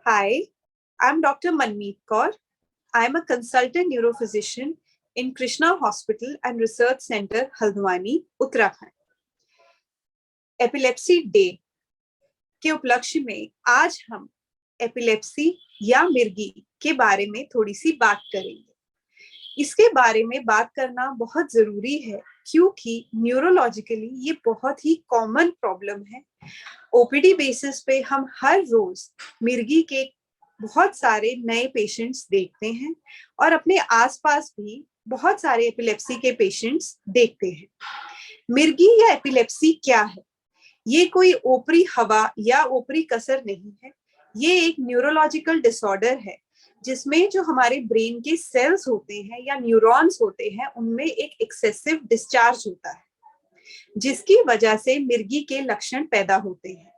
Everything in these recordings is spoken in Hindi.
Hi, I'm Dr. Manmeet Kaur. I'm a consultant neurophysician in Krishna Hospital and Research Center, Haldwani, Uttarakhand. Epilepsy day के उपलक्ष्य में आज हम एपिलेप्सी या मिर्गी के बारे में थोड़ी सी बात करेंगे। इसके बारे में बात करना बहुत जरूरी है क्योंकि न्यूरोलॉजिकली ये बहुत ही कॉमन प्रॉब्लम है। ओपीडी बेसिस पे हम हर रोज मिर्गी के बहुत सारे नए पेशेंट्स देखते हैं और अपने आसपास भी बहुत सारे एपिलेप्सी के पेशेंट्स देखते हैं। मिर्गी या एपिलेप्सी क्या है? ये कोई ओपरी हवा या ओपरी कसर नहीं है। ये एक न्यूरोलॉजिकल डिसऑर्डर है जिसमें जो हमारे ब्रेन के सेल्स होते हैं या न्यूरॉन्स होते हैं उनमें एक एक्सेसिव डिस्चार्ज होता है जिसकी वजह से मिर्गी के लक्षण पैदा होते हैं।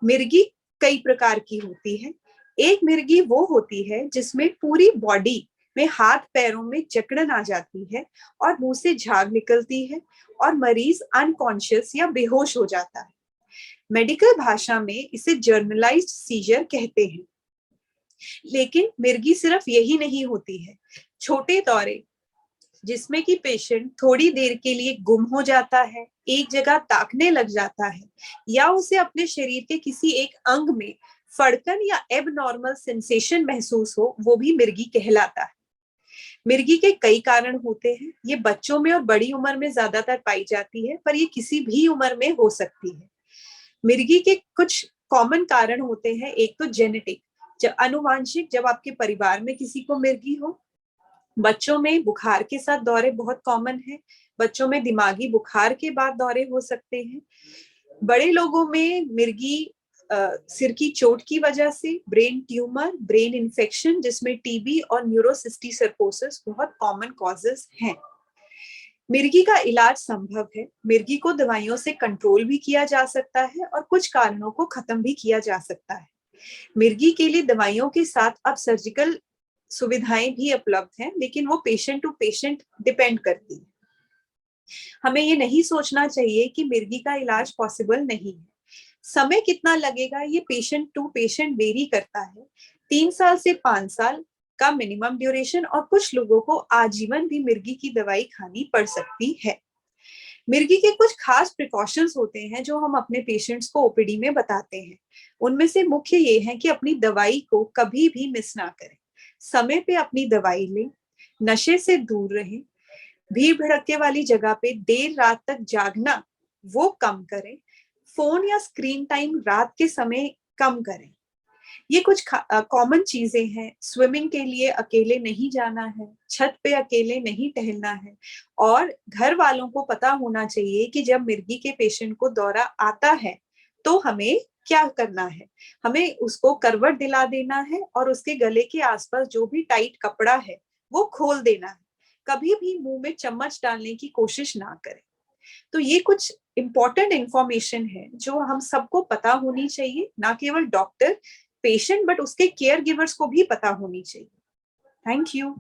मिर्गी कई प्रकार की होती है। एक मिर्गी वो होती है जिसमें पूरी बॉडी में हाथ पैरों में जकड़न आ जाती है और मुंह से झाग निकलती है और मरीज अनकॉन्शियस या बेहोश हो जाता है। मेडिकल भाषा में इसे जर्नलाइज्ड सीजर कहते हैं। लेकिन मिर्गी सिर्फ यही नहीं होती है। छोटे दौरे जिसमें कि पेशेंट थोड़ी देर के लिए गुम हो जाता है, एक जगह ताकने लग जाता है या उसे अपने शरीर के किसी एक अंग में फड़कन या एबनॉर्मल सेंसेशन महसूस हो, वो भी मिर्गी कहलाता है। मिर्गी के कई कारण होते हैं। ये बच्चों में और बड़ी उम्र में ज्यादातर पाई जाती है, पर ये किसी भी उम्र में हो सकती है। मिर्गी के कुछ कॉमन कारण होते हैं। एक तो जेनेटिक, जब आनुवांशिक, जब आपके परिवार में किसी को मिर्गी हो। बच्चों में बुखार के साथ दौरे बहुत कॉमन है। बच्चों में दिमागी बुखार के बाद दौरे हो सकते हैं। बड़े लोगों में मिर्गी सिर की चोट की वजह से, ब्रेन ट्यूमर, ब्रेन इन्फेक्शन जिसमें टीबी और न्यूरोसिस्टिसरकोसिस बहुत कॉमन कॉजेस हैं। मिर्गी का इलाज संभव है। मिर्गी को दवाइयों से कंट्रोल भी किया जा सकता है और कुछ कारणों को खत्म भी किया जा सकता है। मिर्गी के लिए दवाइयों के साथ अब सर्जिकल सुविधाएं भी उपलब्ध हैं, लेकिन वो पेशेंट टू पेशेंट डिपेंड करती है। हमें ये नहीं सोचना चाहिए कि मिर्गी का इलाज पॉसिबल नहीं है। समय कितना लगेगा ये पेशेंट टू पेशेंट वेरी करता है। 3 साल से 5 साल का मिनिमम ड्यूरेशन और कुछ लोगों को आजीवन भी मिर्गी की दवाई खानी पड़ सकती है। मिर्गी के कुछ खास प्रिकॉशंस होते हैं जो हम अपने पेशेंट्स को ओपीडी में बताते हैं। उनमें से मुख्य ये है कि अपनी दवाई को कभी भी मिस ना करें, समय पे अपनी दवाई लें, नशे से दूर रहें, भीड़ भड़के वाली जगह पे देर रात तक जागना वो कम करें, फोन या स्क्रीन टाइम रात के समय कम करें। ये कुछ कॉमन चीजें हैं। स्विमिंग के लिए अकेले नहीं जाना है, छत पे अकेले नहीं टहलना है और घर वालों को पता होना चाहिए कि जब मिर्गी के पेशेंट को दौरा आता है तो हमें क्या करना है। हमें उसको करवट दिला देना है और उसके गले के आसपास जो भी टाइट कपड़ा है वो खोल देना है। कभी भी मुंह में चम्मच डालने की कोशिश ना करें। तो ये कुछ इंपॉर्टेंट इंफॉर्मेशन है जो हम सबको पता होनी चाहिए, ना केवल डॉक्टर पेशेंट बट उसके केयर गिवर्स को भी पता होनी चाहिए। Thank you.